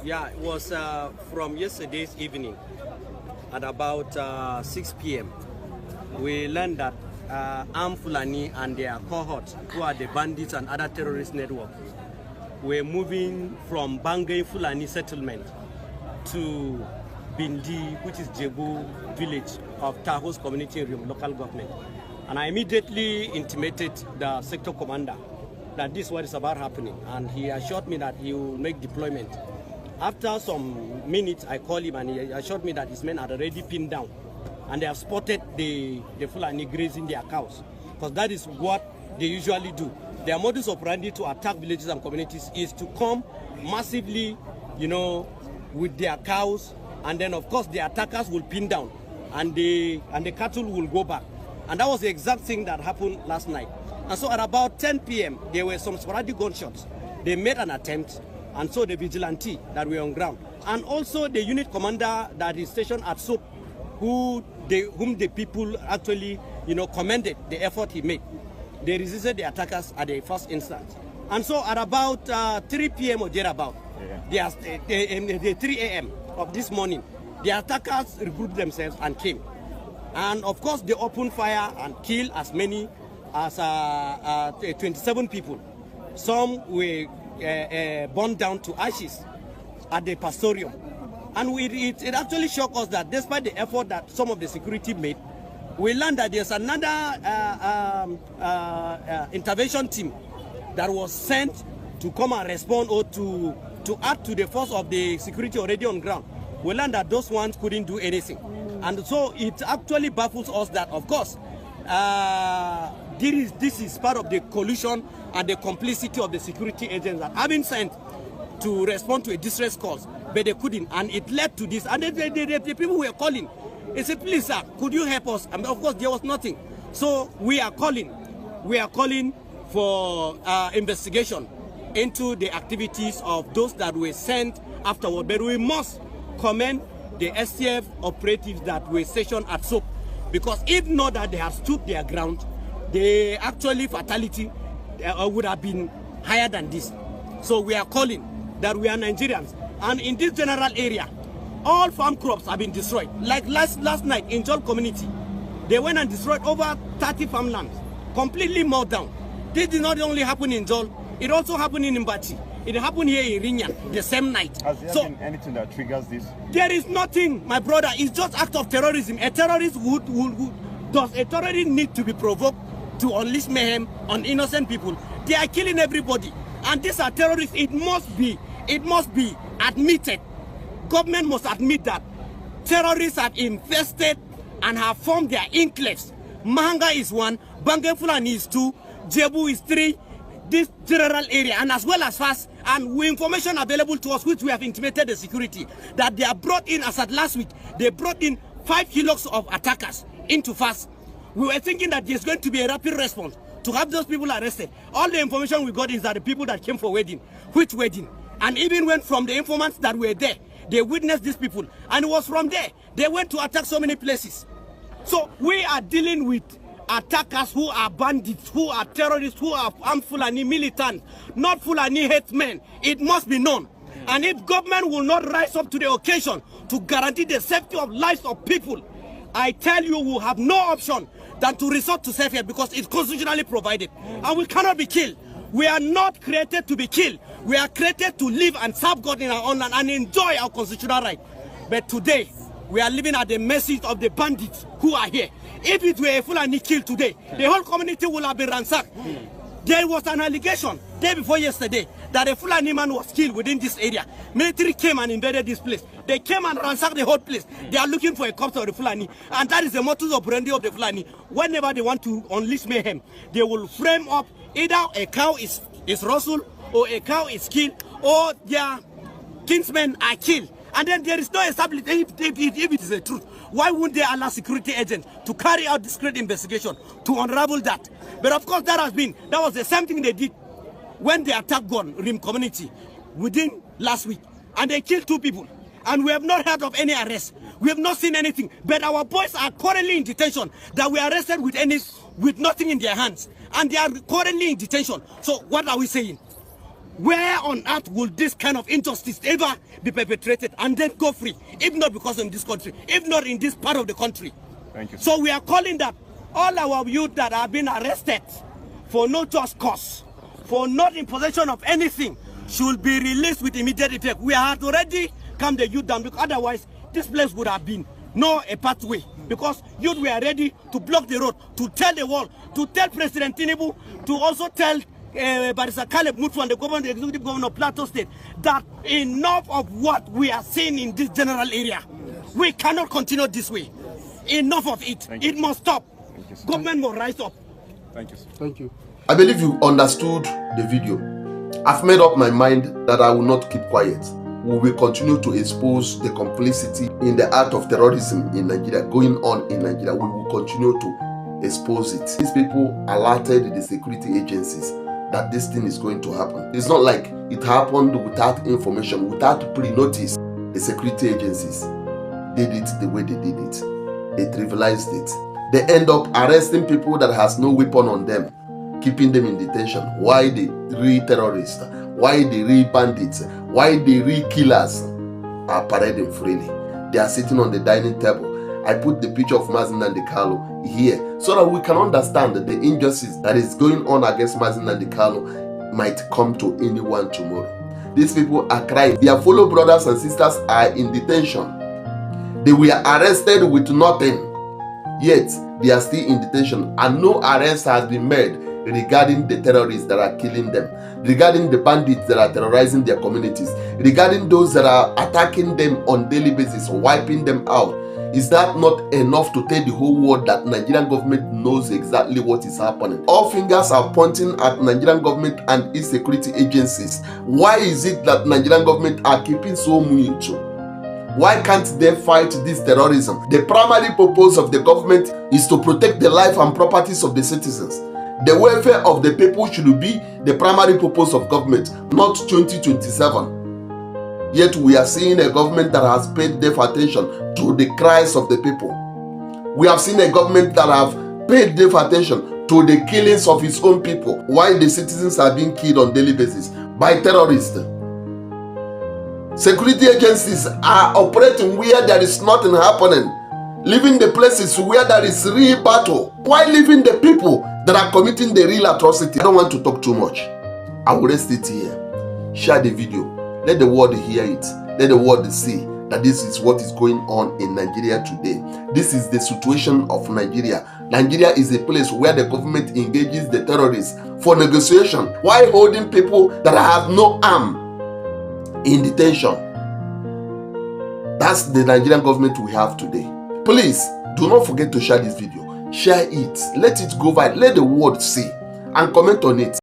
Yeah, it was from yesterday's evening at about 6 p.m. We learned that armed Fulani and their cohorts, who are the bandits and other terrorist networks, were moving from Bangay Fulani settlement to Bindi, which is Jebu village of Tahos community in local government. And I immediately intimated the sector commander that this is what is about happening, and he assured me that he will make deployment. After some minutes, I called him and he assured me that his men had already pinned down and they have spotted the Fulani grazing their cows, because that is what they usually do. Their modus operandi to attack villages and communities is to come massively, you know, with their cows, and then of course the attackers will pin down and the cattle will go back. And that was the exact thing that happened last night. And so at about 10 p.m. there were some sporadic gunshots. They made an attempt, and so the vigilante that were on ground, and also the unit commander that is stationed at Soap, whom the people actually, you know, commended the effort he made. They resisted the attackers at the first instance. And so at about 3 p.m. or thereabout, the 3 a.m. of this morning, the attackers regrouped themselves and came. And of course, they opened fire and killed as many as 27 people. Some were burned down to ashes at the pastorium. And it actually shocked us that despite the effort that some of the security made, we learned that there's another intervention team that was sent to come and respond or to add to the force of the security already on ground. We learned that those ones couldn't do anything. And so it actually baffles us that, of course, this is part of the collusion and the complicity of the security agents that have been sent to respond to a distress calls, but they couldn't, and it led to this. And the people were calling. They said, please sir, could you help us? And of course there was nothing. So we are calling for investigation into the activities of those that were sent afterward. But we must commend the STF operatives that were stationed at SOAP, because if not that they have stood their ground, the actually fatality would have been higher than this. So we are calling that we are Nigerians, and in this general area, all farm crops have been destroyed. Like last night in Jol community, they went and destroyed over 30 farmlands, completely mowed down. This did not only happen in Jol, it also happened in Mbati. It happened here in Rinyan the same night. Has there been anything that triggers this? There is nothing, my brother. It's just act of terrorism. A terrorist does a terrorist need to be provoked to unleash mayhem on innocent people? They are killing everybody, and these are terrorists. It must be admitted. Government must admit that terrorists have infested and have formed their enclaves. Mahanga is 1, Bangay Fulani is 2, Jebu is 3. This general area, and as well as fast, and with information available to us, which we have intimated the security, that they are brought in, as at last week, they brought in 5 hillocks of attackers into fast. We were thinking that there's going to be a rapid response to have those people arrested. All the information we got is that the people that came for wedding, which wedding, and even went from the informants that were there, they witnessed these people, and it was from there they went to attack so many places. So we are dealing with attackers who are bandits, who are terrorists, who are armed Fulani militants, not Fulani hate men. It must be known. And if government will not rise up to the occasion to guarantee the safety of lives of people, I tell you, we will have no option than to resort to self-help, because it's constitutionally provided. And we cannot be killed. We are not created to be killed. We are created to live and serve God in our own land and enjoy our constitutional right. But today, we are living at the mercy of the bandits who are here. If it were a Fulani killed today, the whole community would have been ransacked. There was an allegation day before yesterday that a Fulani man was killed within this area. Military came and invaded this place. They came and ransacked the whole place. They are looking for a corpse of the Fulani, and that is the modus operandi of the Fulani. Whenever they want to unleash mayhem, they will frame up either a cow is rustled, or a cow is killed, or their kinsmen are killed. And then there is no establishment. If it is the truth, why wouldn't they allow security agents to carry out this great investigation to unravel that? But of course, that was the same thing they did when they attacked Rim community within last week, and they killed 2 people. And we have not heard of any arrest. We have not seen anything. But our boys are currently in detention that we arrested with nothing in their hands, and they are currently in detention. So what are we saying? Where on earth will this kind of injustice ever be perpetrated and then go free? If not because of this country, if not in this part of the country. Thank you. So we are calling that all our youth that have been arrested for no just cause, for not in possession of anything, should be released with immediate effect. We had already calmed the youth down, because otherwise this place would have been a pathway. Because youth were ready to block the road, to tell the world, to tell President Tinubu, to also tell Barrister Caleb Mutfwang, the executive governor of Plateau State, that enough of what we are seeing in this general area. Yes. We cannot continue this way. Enough of it. It must stop. Government must rise up. Thank you, sir. Thank you. I believe you understood the video. I've made up my mind that I will not keep quiet. We will continue to expose the complicity in the act of terrorism in Nigeria, going on in Nigeria. We will continue to expose it. These people alerted the security agencies that this thing is going to happen. It's not like it happened without information, without pre-notice. The security agencies did it the way they did it. They trivialized it. They end up arresting people that has no weapon on them, keeping them in detention. Why the real terrorists, why the real bandits, why the real killers are parading freely. They are sitting on the dining table. I put the picture of Mazi Nnamdi Kanu here so that we can understand that the injustice that is going on against Mazi Nnamdi Kanu might come to anyone tomorrow. These people are crying. Their fellow brothers and sisters are in detention. They were arrested with nothing, yet they are still in detention, and no arrest has been made regarding the terrorists that are killing them, regarding the bandits that are terrorizing their communities, regarding those that are attacking them on daily basis, wiping them out. Is that not enough to tell the whole world that Nigerian government knows exactly what is happening? All fingers are pointing at Nigerian government and its security agencies. Why is it that Nigerian government are keeping so mute? Why can't they fight this terrorism? The primary purpose of the government is to protect the life and properties of the citizens. The welfare of the people should be the primary purpose of government, not 2027. Yet we are seeing a government that has paid deaf attention to the cries of the people. We have seen a government that have paid deaf attention to the killings of its own people, while the citizens are being killed on daily basis by terrorists. Security agencies are operating where there is nothing happening, leaving the places where there is real battle, while leaving the people that are committing the real atrocity. I don't want to talk too much. I will rest it here. Share the video. Let the world hear it. Let the world see that this is what is going on in Nigeria today. This is the situation of Nigeria. Nigeria is a place where the government engages the terrorists for negotiation while holding people that have no arm in detention. That's the Nigerian government we have today. Please do not forget to share this video. Share it. Let it go viral. Let the world see and comment on it.